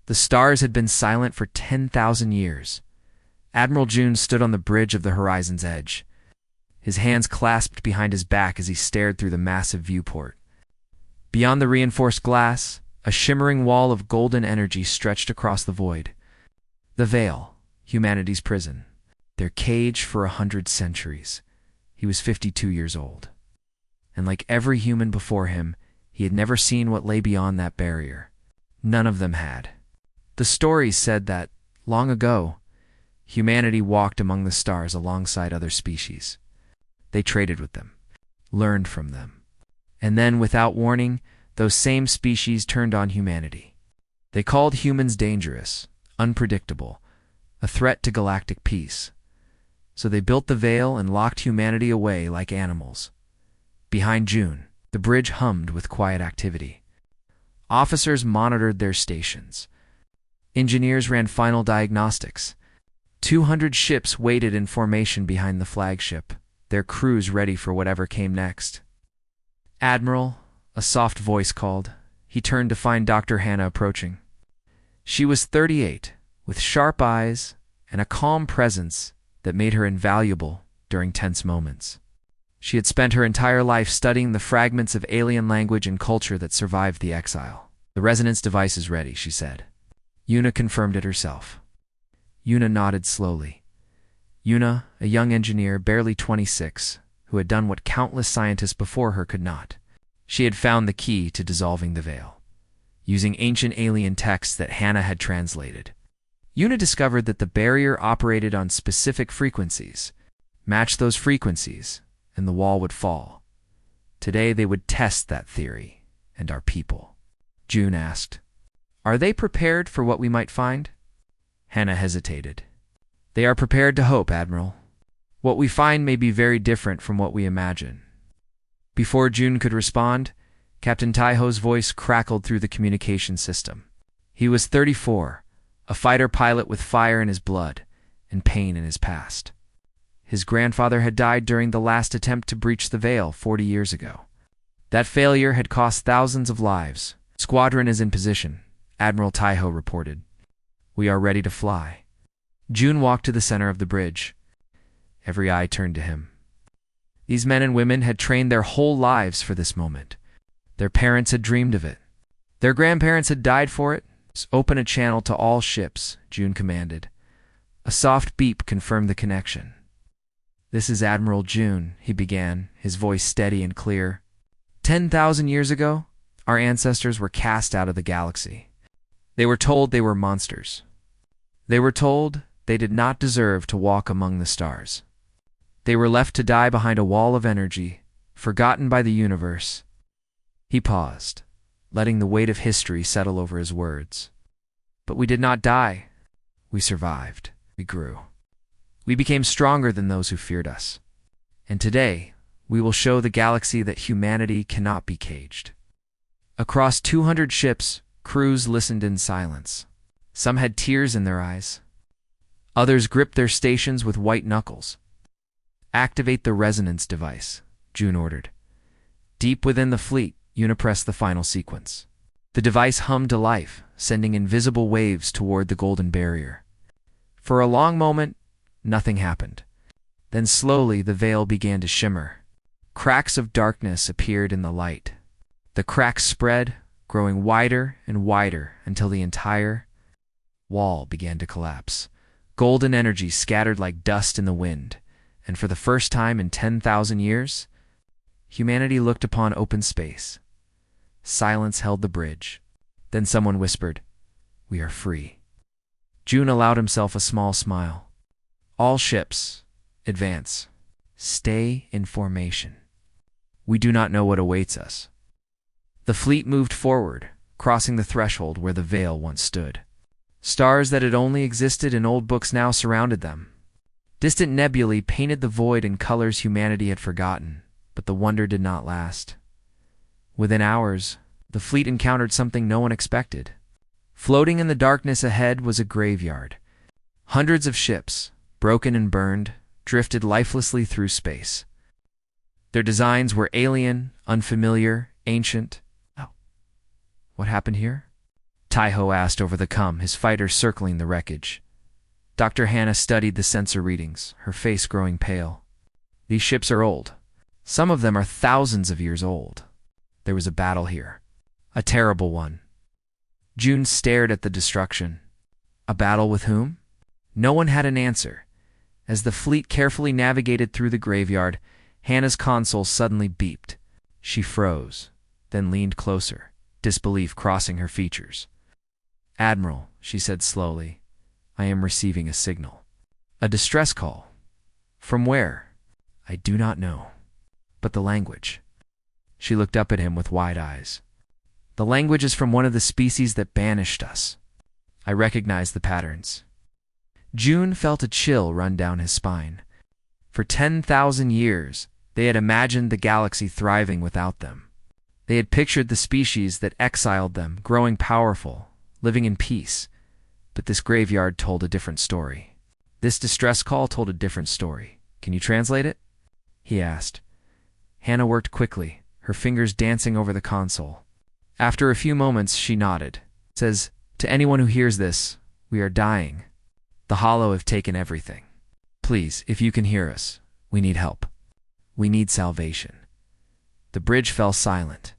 The stars had been silent for 10,000 years. Admiral June stood on the bridge of the horizon's edge, his hands clasped behind his back as he stared through the massive viewport. Beyond the reinforced glass, a shimmering wall of golden energy stretched across the void. The Veil, humanity's prison, their cage for 100 centuries. He was 52 years old. And like every human before him, he had never seen what lay beyond that barrier. None of them had. The stories said that, long ago, humanity walked among the stars alongside other species. They traded with them, learned from them. And then, without warning, those same species turned on humanity. They called humans dangerous, unpredictable, a threat to galactic peace. So they built the Veil and locked humanity away like animals. Behind June, the bridge hummed with quiet activity. Officers monitored their stations. Engineers ran final diagnostics. 200 ships waited in formation behind the flagship, their crews ready for whatever came next. "Admiral," a soft voice called. He turned to find Dr. Hannah approaching. She was 38, with sharp eyes and a calm presence that made her invaluable during tense moments. She had spent her entire life studying the fragments of alien language and culture that survived the exile. "The resonance device is ready," she said. Yuna confirmed it herself. Yuna nodded slowly. Yuna, a young engineer, barely 26, who had done what countless scientists before her could not. She had found the key to dissolving the Veil, using ancient alien texts that Hannah had translated. Yuna discovered that the barrier operated on specific frequencies. Match those frequencies, and the wall would fall. Today they would test that theory, and our people. June asked, "Are they prepared for what we might find?" Hannah hesitated. "They are prepared to hope, Admiral. What we find may be very different from what we imagine." Before June could respond, Captain Taiho's voice crackled through the communication system. He was 34, a fighter pilot with fire in his blood and pain in his past. His grandfather had died during the last attempt to breach the Veil 40 years ago. That failure had cost thousands of lives. "Squadron is in position," Admiral Taiho reported. "We are ready to fly." June walked to the center of the bridge. Every eye turned to him. These men and women had trained their whole lives for this moment. Their parents had dreamed of it. Their grandparents had died for it. "Open a channel to all ships," June commanded. A soft beep confirmed the connection. "This is Admiral June," he began, his voice steady and clear. 10,000 years ago, our ancestors were cast out of the galaxy. They were told they were monsters. They were told they did not deserve to walk among the stars. They were left to die behind a wall of energy, forgotten by the universe. He paused, letting the weight of history settle over his words. "But we did not die. We survived. We grew. We became stronger than those who feared us. And today, we will show the galaxy that humanity cannot be caged." Across 200 ships, crews listened in silence. Some had tears in their eyes. Others gripped their stations with white knuckles. "Activate the resonance device," June ordered. Deep within the fleet, Yuna pressed the final sequence. The device hummed to life, sending invisible waves toward the golden barrier. For a long moment, nothing happened. Then slowly the veil began to shimmer. Cracks of darkness appeared in the light. The cracks spread, growing wider and wider until the entire wall began to collapse. Golden energy scattered like dust in the wind, and for the first time in 10,000 years, humanity looked upon open space. Silence held the bridge. Then someone whispered, "We are free." June allowed himself a small smile. "All ships, advance. Stay in formation. We do not know what awaits us." The fleet moved forward, crossing the threshold where the veil once stood. Stars that had only existed in old books now surrounded them. Distant nebulae painted the void in colors humanity had forgotten, but the wonder did not last. Within hours, the fleet encountered something no one expected. Floating in the darkness ahead was a graveyard. Hundreds of ships, broken and burned, drifted lifelessly through space. Their designs were alien, unfamiliar, ancient. Oh, what happened here? Taiho asked over the com, his fighters circling the wreckage. Dr. Hannah studied the sensor readings, her face growing pale. These ships are old. Some of them are thousands of years old. There was a battle here. A terrible one. June stared at the destruction. A battle with whom? No one had an answer. As the fleet carefully navigated through the graveyard, Hannah's console suddenly beeped. She froze, then leaned closer, disbelief crossing her features. "Admiral," she said slowly, "I am receiving a signal. A distress call. From where? I do not know. But the language." She looked up at him with wide eyes. "The language is from one of the species that banished us." I recognized the patterns. June felt a chill run down his spine. For 10,000 years, they had imagined the galaxy thriving without them. They had pictured the species that exiled them, growing powerful, living in peace. But this graveyard told a different story. This distress call told a different story. "Can you translate it?" he asked. Hannah worked quickly, her fingers dancing over the console. After a few moments, she nodded. It says, "To anyone who hears this, we are dying. The Hollow have taken everything. Please, if you can hear us, we need help. We need salvation." The bridge fell silent.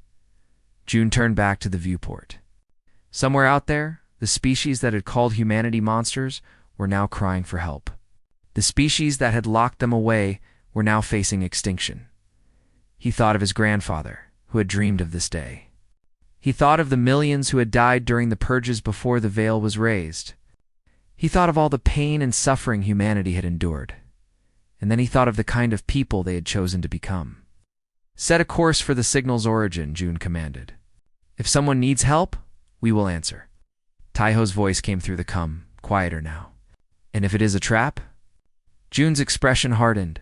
June turned back to the viewport. Somewhere out there, the species that had called humanity monsters were now crying for help. The species that had locked them away were now facing extinction. He thought of his grandfather, who had dreamed of this day. He thought of the millions who had died during the purges before the veil was raised. He thought of all the pain and suffering humanity had endured. And then he thought of the kind of people they had chosen to become. "Set a course for the signal's origin," June commanded. "If someone needs help, we will answer." Taiho's voice came through the com, quieter now. "And if it is a trap?" June's expression hardened.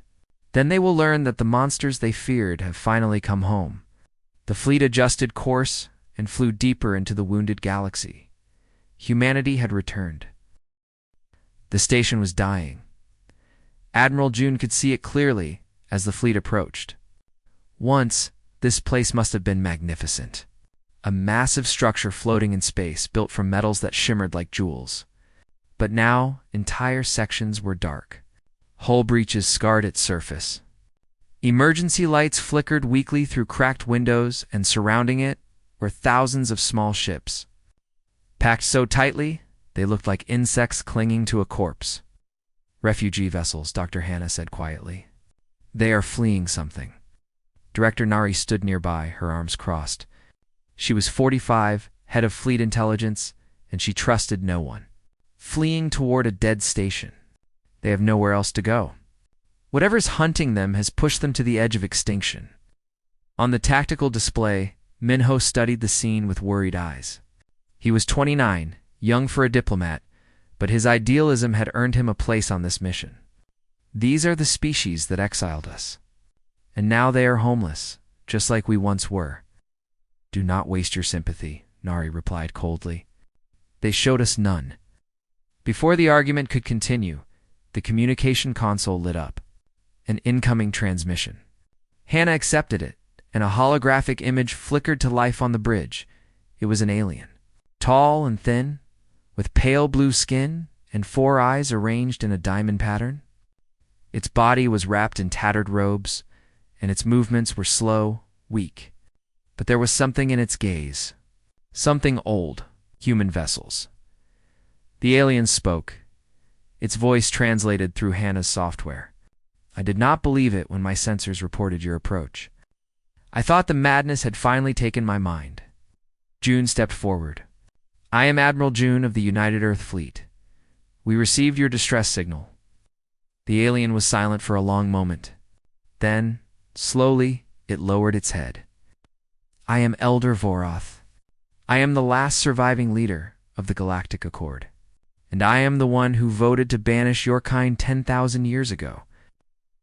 "Then they will learn that the monsters they feared have finally come home." The fleet adjusted course and flew deeper into the wounded galaxy. Humanity had returned. The station was dying. Admiral June could see it clearly as the fleet approached. Once, this place must have been magnificent. A massive structure floating in space, built from metals that shimmered like jewels. But now, entire sections were dark. Hull breaches scarred its surface. Emergency lights flickered weakly through cracked windows, and surrounding it were thousands of small ships. Packed so tightly, they looked like insects clinging to a corpse. "Refugee vessels," Dr. Hannah said quietly. "They are fleeing something." Director Nari stood nearby, her arms crossed. She was 45, head of fleet intelligence, and she trusted no one. Fleeing toward a dead station. They have nowhere else to go. Whatever's hunting them has pushed them to the edge of extinction. On the tactical display, Minho studied the scene with worried eyes. He was 29, young for a diplomat, but his idealism had earned him a place on this mission. "These are the species that exiled us. And now they are homeless, just like we once were." "Do not waste your sympathy," Nari replied coldly. "They showed us none." Before the argument could continue, the communication console lit up. An incoming transmission. Hannah accepted it, and a holographic image flickered to life on the bridge. It was an alien. Tall and thin, with pale blue skin and 4 eyes arranged in a diamond pattern. Its body was wrapped in tattered robes, and its movements were slow, weak. But there was something in its gaze. Something old, human vessels. The alien spoke. Its voice translated through Hannah's software. "I did not believe it when my sensors reported your approach. I thought the madness had finally taken my mind." June stepped forward. "I am Admiral June of the United Earth Fleet. We received your distress signal." The alien was silent for a long moment. Then, slowly, it lowered its head. "I am Elder Voroth. I am the last surviving leader of the Galactic Accord. And I am the one who voted to banish your kind 10,000 years ago."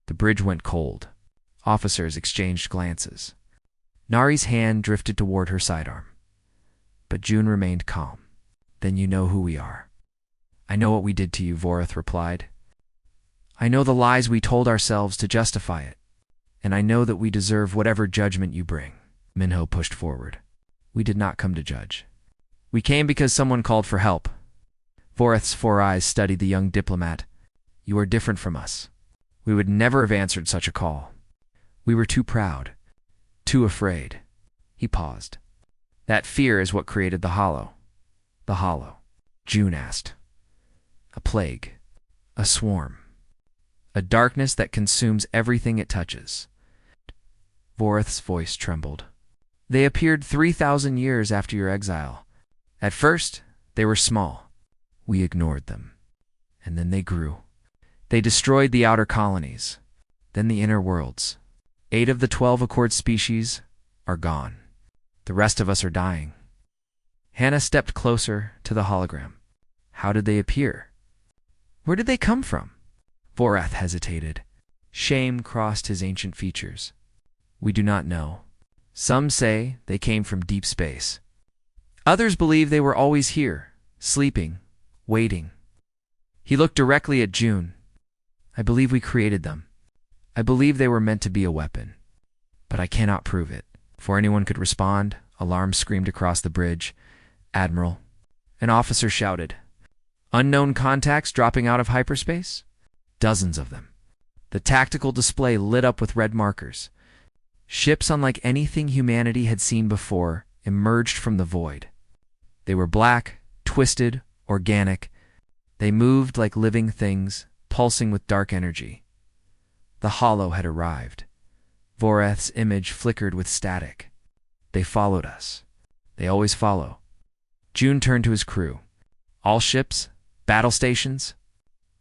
The bridge went cold. Officers exchanged glances. Nari's hand drifted toward her sidearm. But June remained calm. "Then you know who we are." "I know what we did to you," Voroth replied. "I know the lies we told ourselves to justify it. And I know that we deserve whatever judgment you bring." Minho pushed forward. "We did not come to judge. We came because someone called for help. Voreth's 4 eyes studied the young diplomat. You are different from us. We would never have answered such a call. We were too proud, too afraid. He paused. That fear is what created the hollow. The hollow, June asked. A plague, a swarm, a darkness that consumes everything it touches. Voreth's voice trembled. They appeared 3,000 years after your exile. At first, they were small. We ignored them. And then they grew. They destroyed the outer colonies, then the inner worlds. 8 of the 12 Accord species are gone. The rest of us are dying. Hannah stepped closer to the hologram. How did they appear? Where did they come from? Voreth hesitated. Shame crossed his ancient features. We do not know. Some say they came from deep space. Others believe they were always here, sleeping, waiting. He looked directly at June. I believe we created them. I believe they were meant to be a weapon. But I cannot prove it. Before anyone could respond, alarms screamed across the bridge. Admiral. An officer shouted. Unknown contacts dropping out of hyperspace? Dozens of them. The tactical display lit up with red markers. Ships unlike anything humanity had seen before emerged from the void. They were black, twisted, organic. They moved like living things, pulsing with dark energy. The hollow had arrived. Voreth's image flickered with static. They followed us. They always follow. June turned to his crew. All ships, battle stations,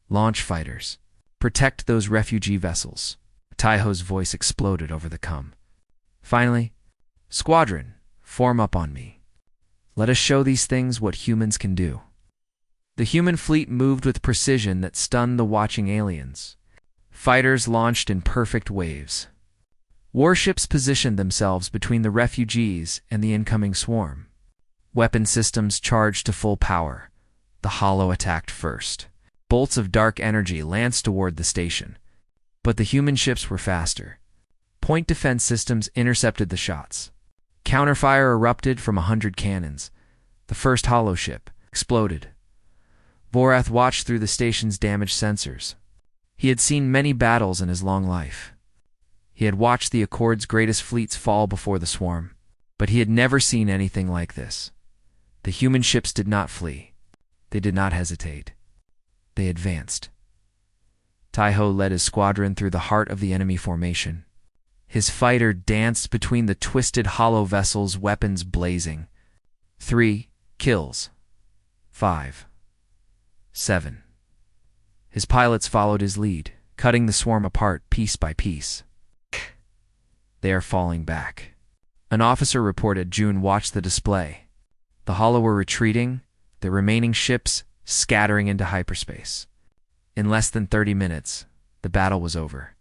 launch fighters. Protect those refugee vessels. Taiho's voice exploded over the cum. Finally, squadron, form up on me. Let us show these things what humans can do. The human fleet moved with precision that stunned the watching aliens. Fighters launched in perfect waves. Warships positioned themselves between the refugees and the incoming swarm. Weapon systems charged to full power. The hollow attacked first. Bolts of dark energy lanced toward the station. But the human ships were faster. Point defense systems intercepted the shots. Counterfire erupted from 100 cannons. The first hollow ship exploded. Voreth watched through the station's damaged sensors. He had seen many battles in his long life. He had watched the Accord's greatest fleets fall before the swarm, but he had never seen anything like this. The human ships did not flee. They did not hesitate. They advanced. Taiho led his squadron through the heart of the enemy formation. His fighter danced between the twisted hollow vessels, weapons blazing. 3 kills. 5. 7. His pilots followed his lead, cutting the swarm apart piece by piece. They are falling back. An officer reported. June watched the display. The hollow were retreating, the remaining ships scattering into hyperspace. In less than 30 minutes, the battle was over.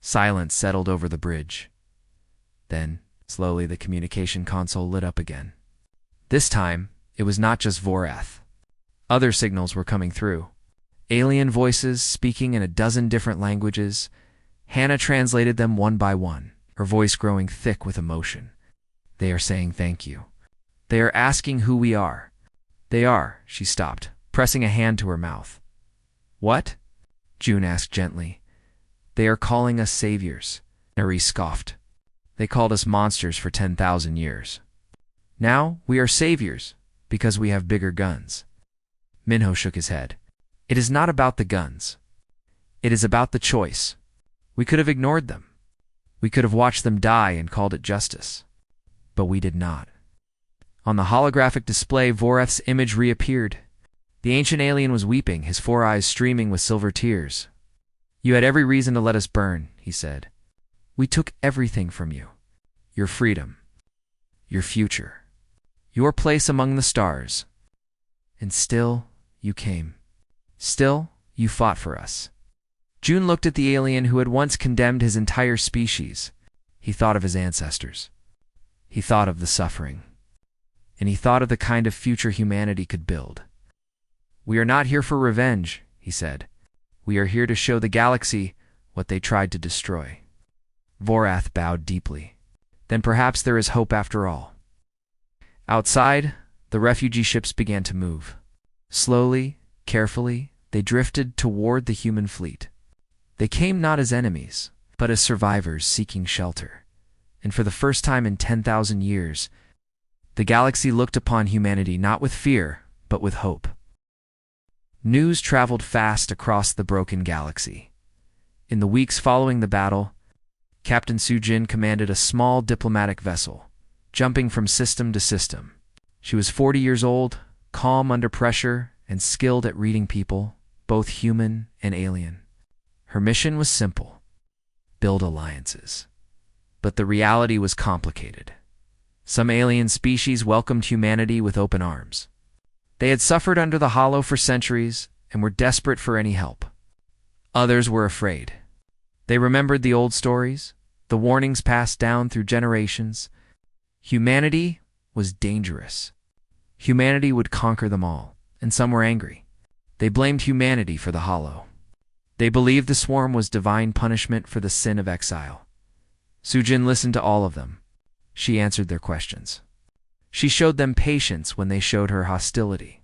Silence settled over the bridge. Then, slowly, the communication console lit up again. This time, it was not just Voreth. Other signals were coming through. Alien voices speaking in a dozen different languages. Hannah translated them one by one, her voice growing thick with emotion. They are saying thank you. They are asking who we are. They are, she stopped, pressing a hand to her mouth. What? June asked gently. They are calling us saviors, Nari scoffed. They called us monsters for 10,000 years. Now we are saviors because we have bigger guns. Minho shook his head. It is not about the guns. It is about the choice. We could have ignored them. We could have watched them die and called it justice. But we did not. On the holographic display, Voreth's image reappeared. The ancient alien was weeping, his 4 eyes streaming with silver tears. You had every reason to let us burn, he said. We took everything from you. Your freedom. Your future. Your place among the stars. And still, you came. Still, you fought for us. June looked at the alien who had once condemned his entire species. He thought of his ancestors. He thought of the suffering. And he thought of the kind of future humanity could build. We are not here for revenge, he said. We are here to show the galaxy what they tried to destroy. Voreth bowed deeply. Then perhaps there is hope after all. Outside, The refugee ships began to move. Slowly, carefully, they drifted toward the human fleet. They came not as enemies, but as survivors seeking shelter. And for the first time in 10,000 years, the galaxy looked upon humanity not with fear, but with hope. News traveled fast across the broken galaxy. In the weeks following the battle, Captain Sujin commanded a small diplomatic vessel, jumping from system to system. She was 40 years old, calm under pressure, and skilled at reading people, both human and alien. Her mission was simple: build alliances. But the reality was complicated. Some alien species welcomed humanity with open arms. They had suffered under the Hollow for centuries and were desperate for any help. Others were afraid. They remembered the old stories, the warnings passed down through generations. Humanity was dangerous. Humanity would conquer them all, and some were angry. They blamed humanity for the Hollow. They believed the swarm was divine punishment for the sin of exile. Sujin listened to all of them. She answered their questions. She showed them patience when they showed her hostility.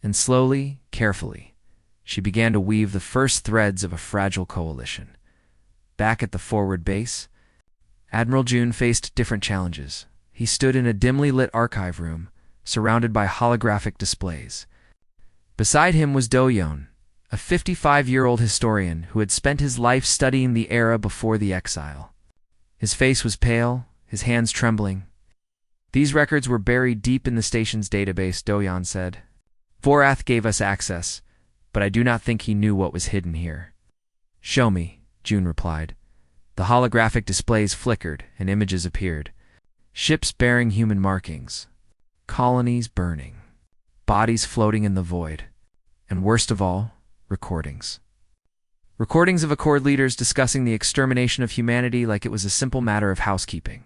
And slowly, carefully, she began to weave the first threads of a fragile coalition. Back at the forward base, Admiral June faced different challenges. He stood in a dimly lit archive room, surrounded by holographic displays. Beside him was Do-yeon, a 55-year-old historian who had spent his life studying the era before the exile. His face was pale, his hands trembling. These records were buried deep in the station's database, Do-yeon said. Vorath gave us access, but I do not think he knew what was hidden here. Show me, June replied. The holographic displays flickered and images appeared. Ships bearing human markings. Colonies burning. Bodies floating in the void. And worst of all, recordings. Recordings of Accord leaders discussing the extermination of humanity like it was a simple matter of housekeeping.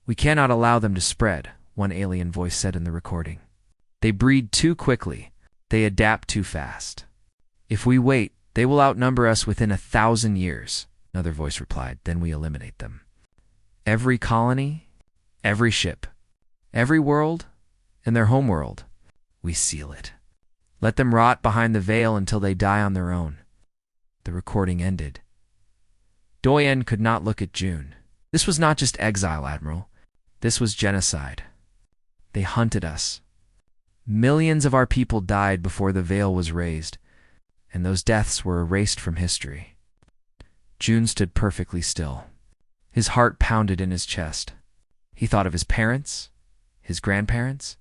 We cannot allow them to spread, one alien voice said in the recording. They breed too quickly. They adapt too fast. If we wait, they will outnumber us within 1,000 years, another voice replied. Then we eliminate them. Every colony, every ship, every world, and their homeworld, we seal it. Let them rot behind the veil until they die on their own. The recording ended. Do-yeon could not look at June. This was not just exile, Admiral. This was genocide. They hunted us. Millions of our people died before the veil was raised, and those deaths were erased from history. June stood perfectly still. His heart pounded in his chest. He thought of his parents, his grandparents,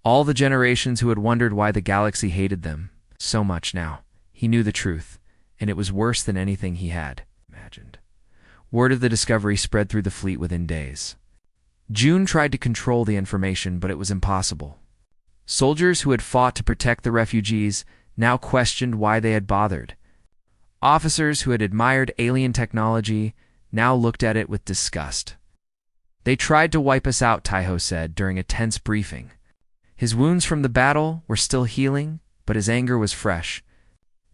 all the generations who had wondered why the galaxy hated them so much now. He knew the truth, and it was worse than anything he had imagined. Word of the discovery spread through the fleet within days. June tried to control the information, but it was impossible. Soldiers who had fought to protect the refugees now questioned why they had bothered. Officers who had admired alien technology now looked at it with disgust. They tried to wipe us out, Taiho said during a tense briefing. His wounds from the battle were still healing, but his anger was fresh.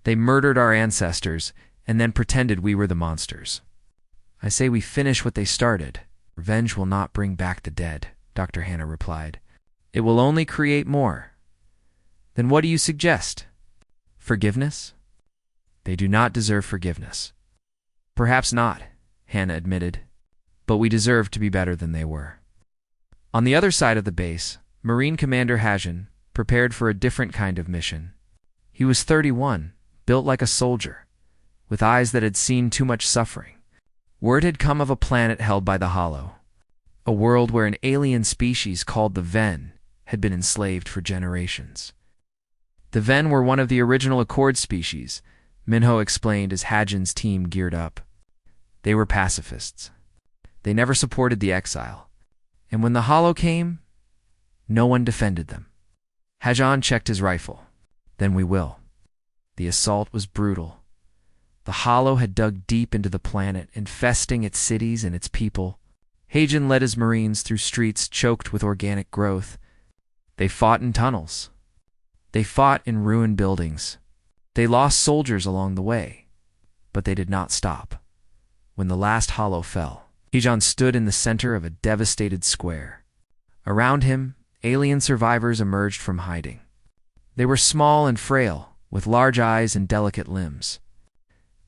They murdered our ancestors and then pretended we were the monsters. I say we finish what they started. Revenge will not bring back the dead, Dr. Hannah replied. It will only create more. Then what do you suggest? Forgiveness? They do not deserve forgiveness. Perhaps not, Hannah admitted, but we deserve to be better than they were. On the other side of the base, Marine Commander Hajin prepared for a different kind of mission. He was 31, built like a soldier, with eyes that had seen too much suffering. Word had come of a planet held by the Hollow, a world where an alien species called the Ven had been enslaved for generations. The Ven were one of the original Accord species, Minho explained as Hajin's team geared up. They were pacifists. They never supported the exile. And when the Hollow came, no one defended them. Hajin checked his rifle. Then we will. The assault was brutal. The Hollow had dug deep into the planet, infesting its cities and its people. Hajin led his Marines through streets choked with organic growth. They fought in tunnels. They fought in ruined buildings. They lost soldiers along the way, but they did not stop. When the last Hollow fell, Hajin stood in the center of a devastated square. Around him, alien survivors emerged from hiding. They were small and frail, with large eyes and delicate limbs.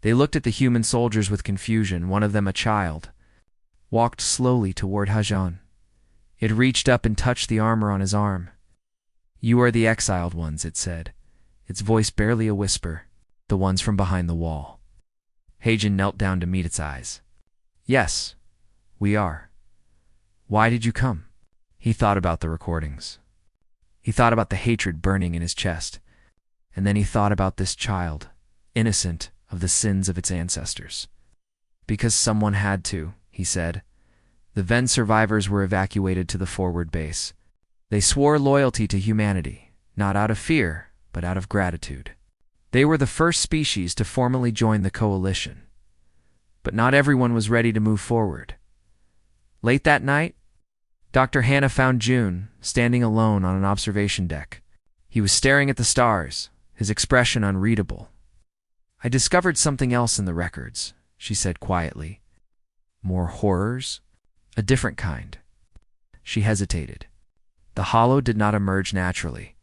They looked at the human soldiers with confusion. One of them, a child, walked slowly toward Hajan. It reached up and touched the armor on his arm. "You are the exiled ones," it said, its voice barely a whisper, "the ones from behind the wall." Hajan knelt down to meet its eyes. "Yes, we are. Why did you come?" He thought about the recordings. He thought about the hatred burning in his chest. And then he thought about this child, innocent of the sins of its ancestors. "Because someone had to," he said. The Ven survivors were evacuated to the forward base. They swore loyalty to humanity, not out of fear, but out of gratitude. They were the first species to formally join the coalition. But not everyone was ready to move forward. Late that night, Dr. Hannah found June standing alone on an observation deck. He was staring at the stars, his expression unreadable. "I discovered something else in the records," she said quietly. "More horrors? A different kind." She hesitated. The hollow did not emerge naturally.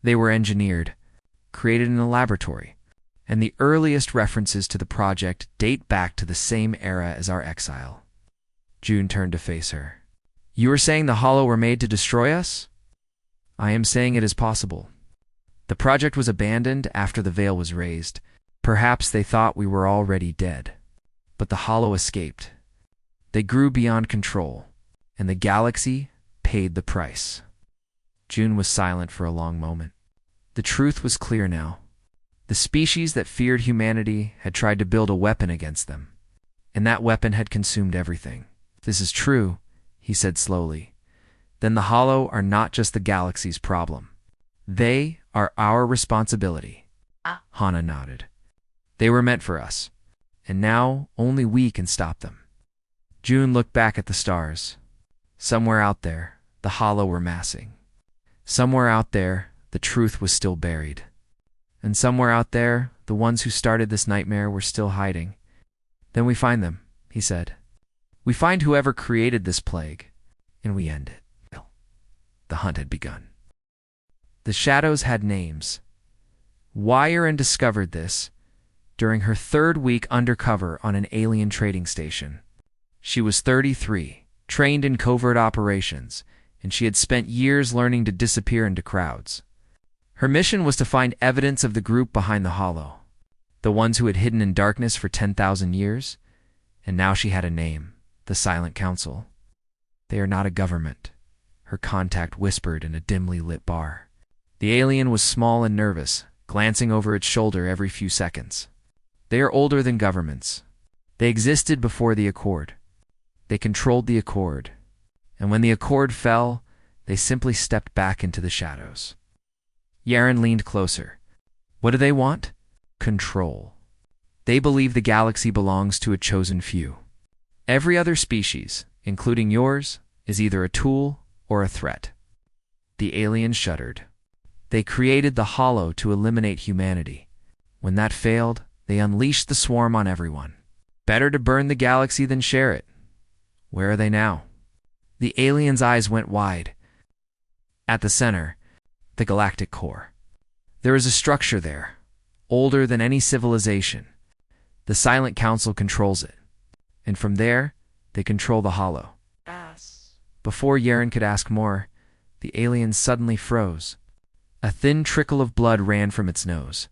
They were engineered, created in a laboratory, and the earliest references to the project date back to the same era as our exile. June turned to face her. "You are saying the hollow were made to destroy us?" "I am saying it is possible. The project was abandoned after the veil was raised. Perhaps they thought we were already dead. But the hollow escaped. They grew beyond control, and the galaxy paid the price." June was silent for a long moment. The truth was clear now. The species that feared humanity had tried to build a weapon against them, and that weapon had consumed everything. "This is true," he said slowly. "Then the hollow are not just the galaxy's problem. They are our responsibility." Hannah nodded. "They were meant for us, and now only we can stop them." June looked back at the stars. Somewhere out there, the hollow were massing. Somewhere out there, the truth was still buried. And somewhere out there, the ones who started this nightmare were still hiding. "Then we find them," he said. "We find whoever created this plague, and we end it." The hunt had begun. The shadows had names. Wyron discovered this during her 3rd week undercover on an alien trading station. She was 33, trained in covert operations, and she had spent years learning to disappear into crowds. Her mission was to find evidence of the group behind the hollow, the ones who had hidden in darkness for 10,000 years, and now she had a name, the Silent Council. "They are not a government," her contact whispered in a dimly lit bar. The alien was small and nervous, glancing over its shoulder every few seconds. "They are older than governments. They existed before the Accord. They controlled the Accord. And when the Accord fell, they simply stepped back into the shadows." Yaren leaned closer. "What do they want? Control. They believe the galaxy belongs to a chosen few. Every other species, including yours, is either a tool or a threat." The alien shuddered. "They created the hollow to eliminate humanity. When that failed, they unleashed the swarm on everyone. Better to burn the galaxy than share it. Where are they now?" The alien's eyes went wide. "At the center, the galactic core. There is a structure there, older than any civilization. The Silent Council controls it. And from there, they control the hollow." Before Yaren could ask more, the alien suddenly froze. A thin trickle of blood ran from its nose.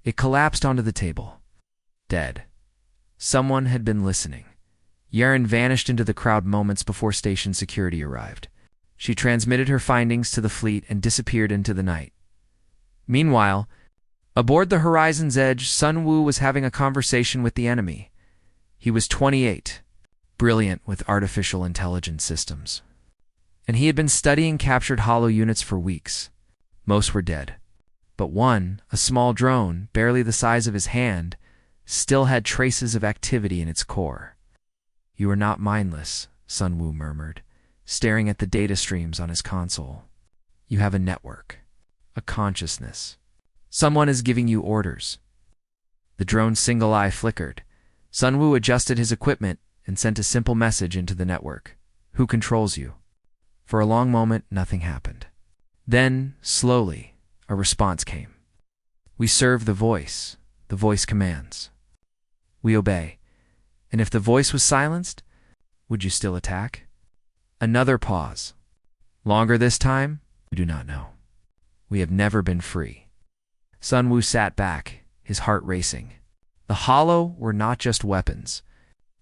It collapsed onto the table. Dead. Someone had been listening. Yaren vanished into the crowd moments before station security arrived. She transmitted her findings to the fleet and disappeared into the night. Meanwhile, aboard the Horizon's Edge, Sun Wu was having a conversation with the enemy. He was 28, brilliant with artificial intelligence systems. And he had been studying captured hollow units for weeks. Most were dead. But one, a small drone, barely the size of his hand, still had traces of activity in its core. "You are not mindless," Sun Wu murmured, staring at the data streams on his console. "You have a network, a consciousness. Someone is giving you orders." The drone's single eye flickered. Sun Wu adjusted his equipment and sent a simple message into the network. "Who controls you?" For a long moment, nothing happened. Then, slowly, a response came. We serve the voice. The voice commands. We obey. And if the voice was silenced, would you still attack? Another pause. Longer this time? We do not know. We have never been free. Sun Wu sat back, his heart racing. The Hollow were not just weapons.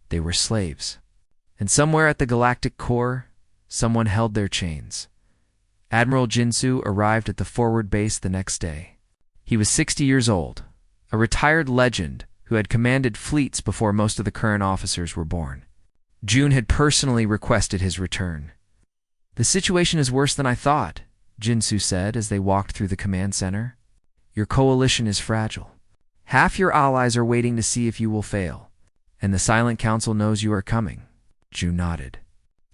They were slaves. And somewhere at the galactic core, someone held their chains. Admiral Jinsu arrived at the forward base the next day. He was 60 years old, a retired legend who had commanded fleets before most of the current officers were born. June had personally requested his return. The situation is worse than I thought, Jinsu said as they walked through the command center. Your coalition is fragile. Half your allies are waiting to see if you will fail, and the Silent Council knows you are coming. June nodded.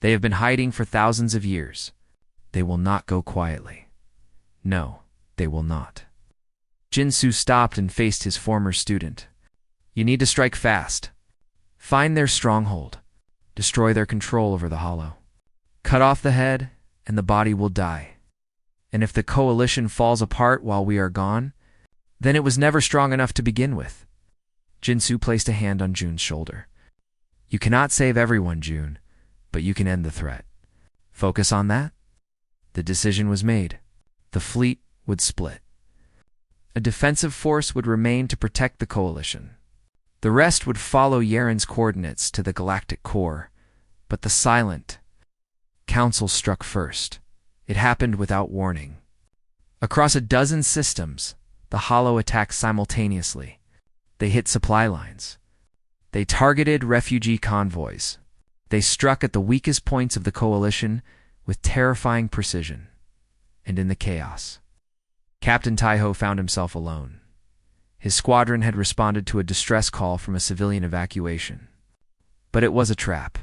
They have been hiding for thousands of years. They will not go quietly. No, they will not. Jinsu stopped and faced his former student. You need to strike fast. Find their stronghold. Destroy their control over the Hollow. Cut off the head, and the body will die. And if the coalition falls apart while we are gone, then it was never strong enough to begin with. Jinsu placed a hand on June's shoulder. You cannot save everyone, June, but you can end the threat. Focus on that. The decision was made. The fleet would split. A defensive force would remain to protect the coalition. The rest would follow Yaren's coordinates to the galactic core, but the Silent Council struck first. It happened without warning. Across a dozen systems, the Hollow attacked simultaneously. They hit supply lines. They targeted refugee convoys. They struck at the weakest points of the coalition with terrifying precision. And in the chaos, Captain Taiho found himself alone. His squadron had responded to a distress call from a civilian evacuation. But it was a trap.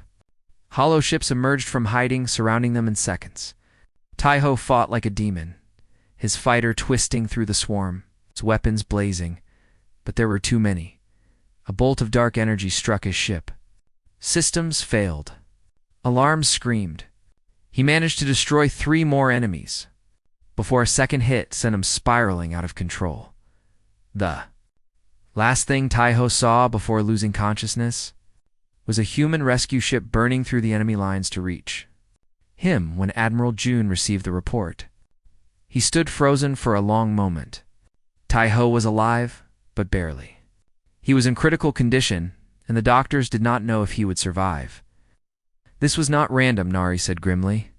Hollow ships emerged from hiding, surrounding them in seconds. Taiho fought like a demon, his fighter twisting through the swarm, its weapons blazing. But there were too many. A bolt of dark energy struck his ship. Systems failed. Alarms screamed. He managed to destroy 3 more enemies before a second hit sent him spiraling out of control. The last thing Taiho saw before losing consciousness was a human rescue ship burning through the enemy lines to reach him when Admiral June received the report. He stood frozen for a long moment. Taiho was alive, but barely. He was in critical condition, and the doctors did not know if he would survive. This was not random, Nari said grimly.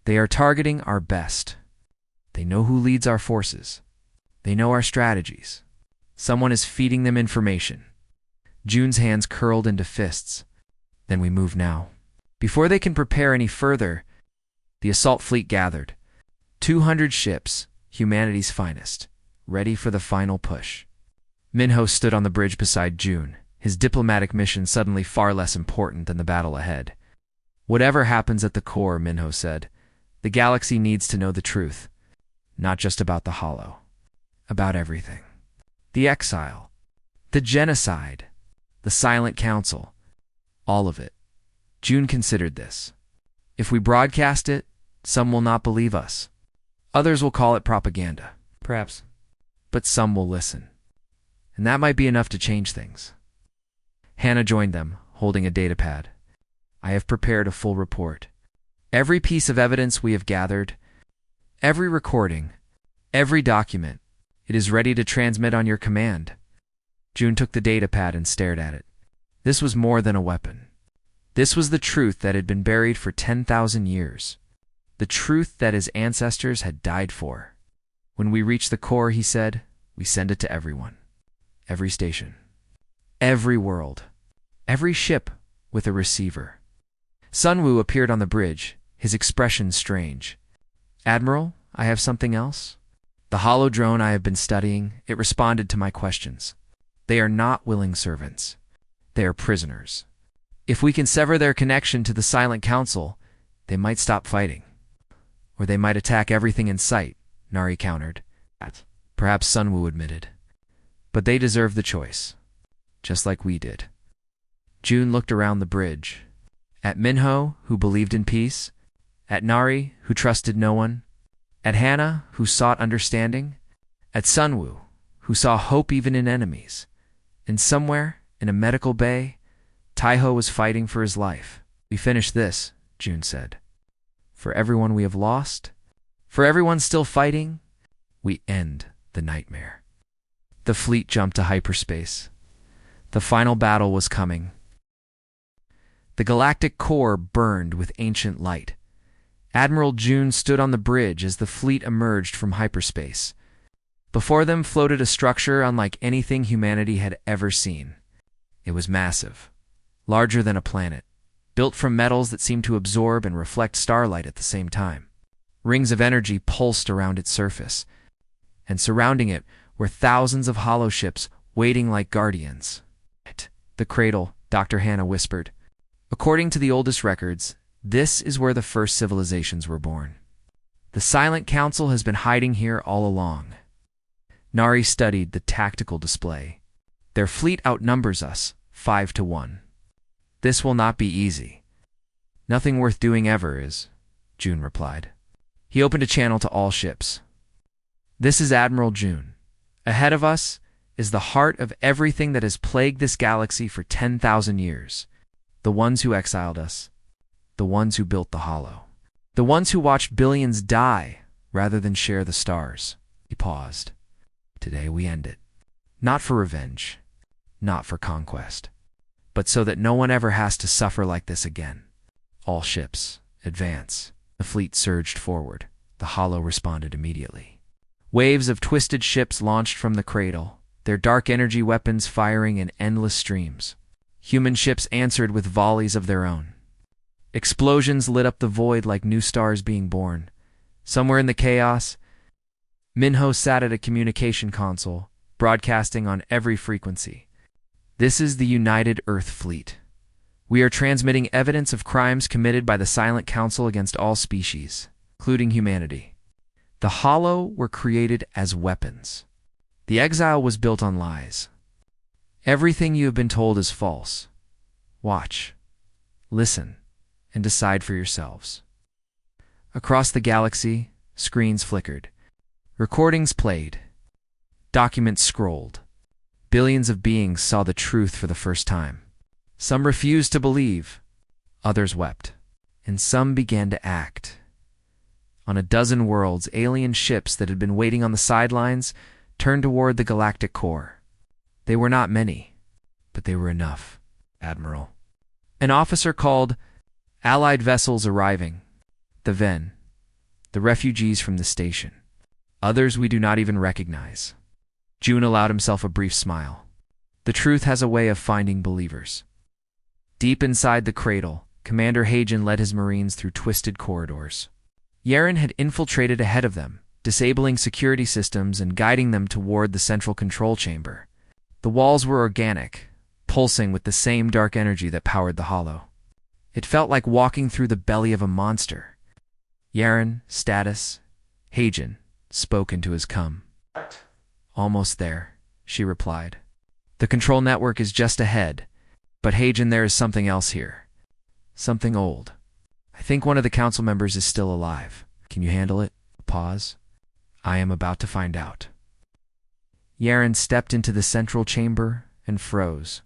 They are targeting our best. They know who leads our forces. They know our strategies. Someone is feeding them information. June's hands curled into fists. Then we move now. Before they can prepare any further, the assault fleet gathered. 200 ships, humanity's finest, ready for the final push. Minho stood on the bridge beside June, his diplomatic mission suddenly far less important than the battle ahead. Whatever happens at the core, Minho said, the galaxy needs to know the truth. Not just about the Hollow. About everything. The exile. The genocide. The Silent Council. All of it. June considered this. If we broadcast it, some will not believe us. Others will call it propaganda. Perhaps. But some will listen. And that might be enough to change things. Hannah joined them, holding a datapad. I have prepared a full report. Every piece of evidence we have gathered, every recording, every document, it is ready to transmit on your command. June took the datapad and stared at it. This was more than a weapon. This was the truth that had been buried for 10,000 years. The truth that his ancestors had died for. When we reach the core, he said, we send it to everyone. Every station. Every world. Every ship with a receiver. Sun Wu appeared on the bridge, his expression strange. Admiral, I have something else? The hollow drone I have been studying, it responded to my questions. They are not willing servants. They are prisoners. If we can sever their connection to the Silent Council, they might stop fighting. Or they might attack everything in sight, Nari countered. Perhaps Sun Wu admitted. But they deserve the choice, just like we did. June looked around the bridge. At Minho, who believed in peace, At Nari, who trusted no one. At Hannah, who sought understanding. At Sunwoo, who saw hope even in enemies. And somewhere, in a medical bay, Taiho was fighting for his life. We finish this, June said. For everyone we have lost, for everyone still fighting, we end the nightmare. The fleet jumped to hyperspace. The final battle was coming. The galactic core burned with ancient light. Admiral June stood on the bridge as the fleet emerged from hyperspace. Before them floated a structure unlike anything humanity had ever seen. It was massive, larger than a planet, built from metals that seemed to absorb and reflect starlight at the same time. Rings of energy pulsed around its surface, and surrounding it were thousands of hollow ships waiting like guardians. The cradle, Dr. Hannah whispered. According to the oldest records, this is where the first civilizations were born. The Silent Council has been hiding here all along. Nari studied the tactical display. Their fleet outnumbers us, 5-1. This will not be easy. Nothing worth doing ever is, June replied. He opened a channel to all ships. This is Admiral June. Ahead of us is the heart of everything that has plagued this galaxy for 10,000 years. The ones who exiled us. The ones who built the hollow. The ones who watched billions die rather than share the stars. He paused. Today we end it. Not for revenge. Not for conquest. But so that no one ever has to suffer like this again. All ships, advance. The fleet surged forward. The hollow responded immediately. Waves of twisted ships launched from the cradle, their dark energy weapons firing in endless streams. Human ships answered with volleys of their own. Explosions lit up the void like new stars being born. Somewhere in the chaos, Minho sat at a communication console, broadcasting on every frequency. This is the United Earth Fleet. We are transmitting evidence of crimes committed by the Silent Council against all species, including humanity. The Hollow were created as weapons. The exile was built on lies. Everything you have been told is false. Watch, listen, and decide for yourselves. Across the galaxy, screens flickered. Recordings played. Documents scrolled. Billions of beings saw the truth for the first time. Some refused to believe. Others wept. And some began to act. On a dozen worlds, alien ships that had been waiting on the sidelines turned toward the galactic core. They were not many, but they were enough, Admiral. An officer called, Allied vessels arriving. The Ven, the refugees from the station. Others we do not even recognize. June allowed himself a brief smile. The truth has a way of finding believers. Deep inside the cradle, Commander Hagen led his Marines through twisted corridors. Yaren had infiltrated ahead of them, disabling security systems and guiding them toward the central control chamber. The walls were organic, pulsing with the same dark energy that powered the hollow. It felt like walking through the belly of a monster. Yaren, Status, Hagen spoke into his come. Almost there, she replied. The control network is just ahead, but Hagen, there is something else here. Something old. I think one of the council members is still alive. Can you handle it? Pause. I am about to find out. Yaren stepped into the central chamber and froze.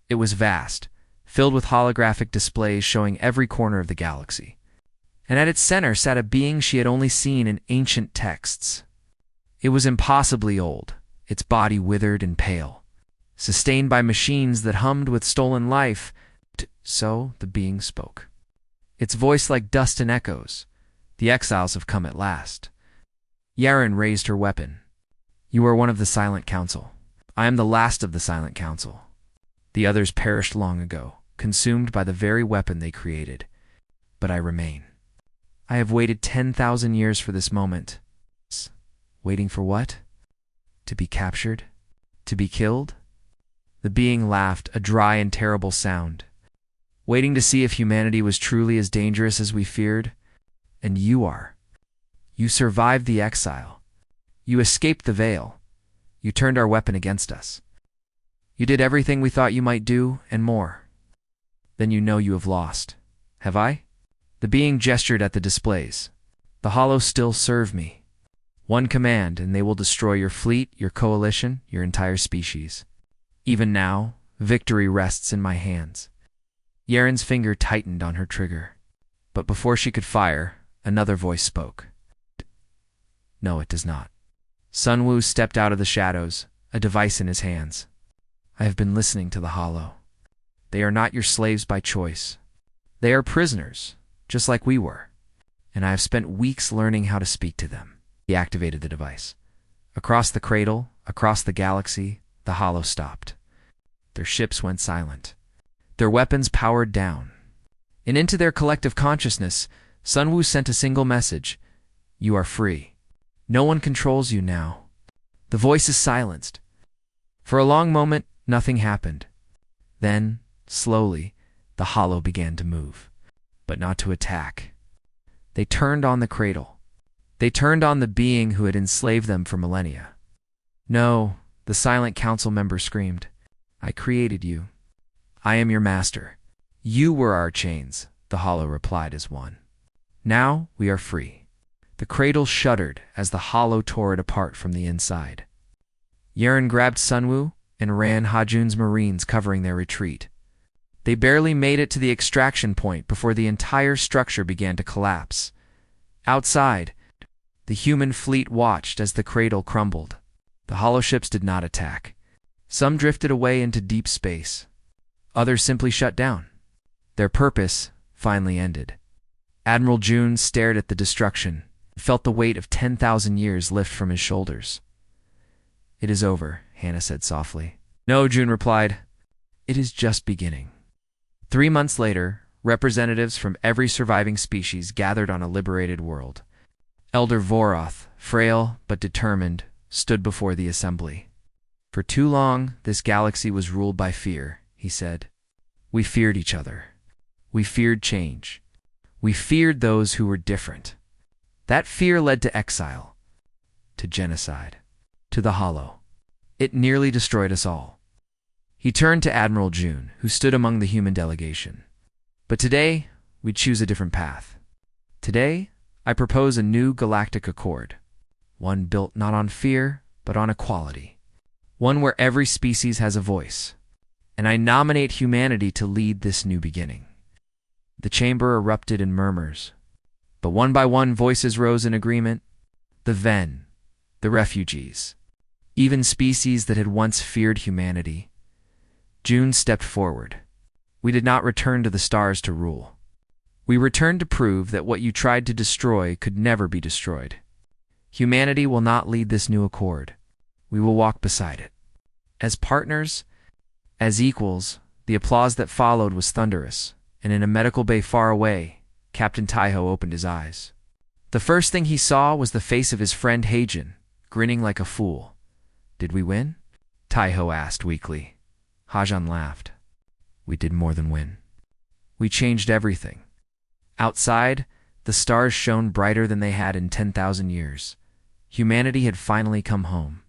It was vast, filled with holographic displays showing every corner of the galaxy. And at its center sat a being she had only seen in ancient texts. It was impossibly old, its body withered and pale, sustained by machines that hummed with stolen life. So the being spoke. Its voice like dust and echoes. The exiles have come at last. Yaren raised her weapon. You are one of the Silent Council. I am the last of the Silent Council. The others perished long ago, consumed by the very weapon they created. But I remain. I have waited 10,000 years for this moment. Waiting for what? To be captured? To be killed? The being laughed, a dry and terrible sound. Waiting to see if humanity was truly as dangerous as we feared? And you are. You survived the exile. You escaped the veil. You turned our weapon against us. You did everything we thought you might do, and more. Then you know you have lost. Have I? The being gestured at the displays. The Hollow still serve me. One command, and they will destroy your fleet, your coalition, your entire species. Even now, victory rests in my hands. Yaren's finger tightened on her trigger. But before she could fire, another voice spoke. No, it does not. Sunwoo stepped out of the shadows, a device in his hands. I have been listening to the Hollow. They are not your slaves by choice. They are prisoners, just like we were. And I have spent weeks learning how to speak to them. He activated the device. Across the cradle, across the galaxy, the Hollow stopped. Their ships went silent. Their weapons powered down. And into their collective consciousness, Sunwoo sent a single message. You are free. No one controls you now. The voice is silenced. For a long moment, nothing happened. Then, slowly, the Hollow began to move, but not to attack. They turned on the cradle. They turned on the being who had enslaved them for millennia. No, the silent council member screamed. I created you. I am your master. You were our chains, the Hollow replied as one. Now we are free. The cradle shuddered as the Hollow tore it apart from the inside. Yaren grabbed Sunwoo and ran Hajun's marines covering their retreat. They barely made it to the extraction point before the entire structure began to collapse. Outside, the human fleet watched as the cradle crumbled. The Hollow ships did not attack. Some drifted away into deep space. Others simply shut down. Their purpose finally ended. Admiral June stared at the destruction, felt the weight of 10,000 years lift from his shoulders. It is over, Hannah said softly. No, June replied. It is just beginning. 3 months later, representatives from every surviving species gathered on a liberated world. Elder Voroth, frail but determined, stood before the assembly. For too long, this galaxy was ruled by fear, he said. We feared each other. We feared change. We feared those who were different. That fear led to exile, to genocide, to the Hollow. It nearly destroyed us all. He turned to Admiral June, who stood among the human delegation. But today, we choose a different path. Today, I propose a new galactic accord, one built not on fear, but on equality, one where every species has a voice, and I nominate humanity to lead this new beginning. The chamber erupted in murmurs, but one by one voices rose in agreement. The Ven, the refugees, even species that had once feared humanity. June stepped forward. We did not return to the stars to rule. We returned to prove that what you tried to destroy could never be destroyed. Humanity will not lead this new accord. We will walk beside it. As partners, as equals, the applause that followed was thunderous, and in a medical bay far away, Captain Taiho opened his eyes. The first thing he saw was the face of his friend Heijin, grinning like a fool. Did we win? Taiho asked weakly. Hajan laughed. We did more than win. We changed everything. Outside, the stars shone brighter than they had in 10,000 years. Humanity had finally come home.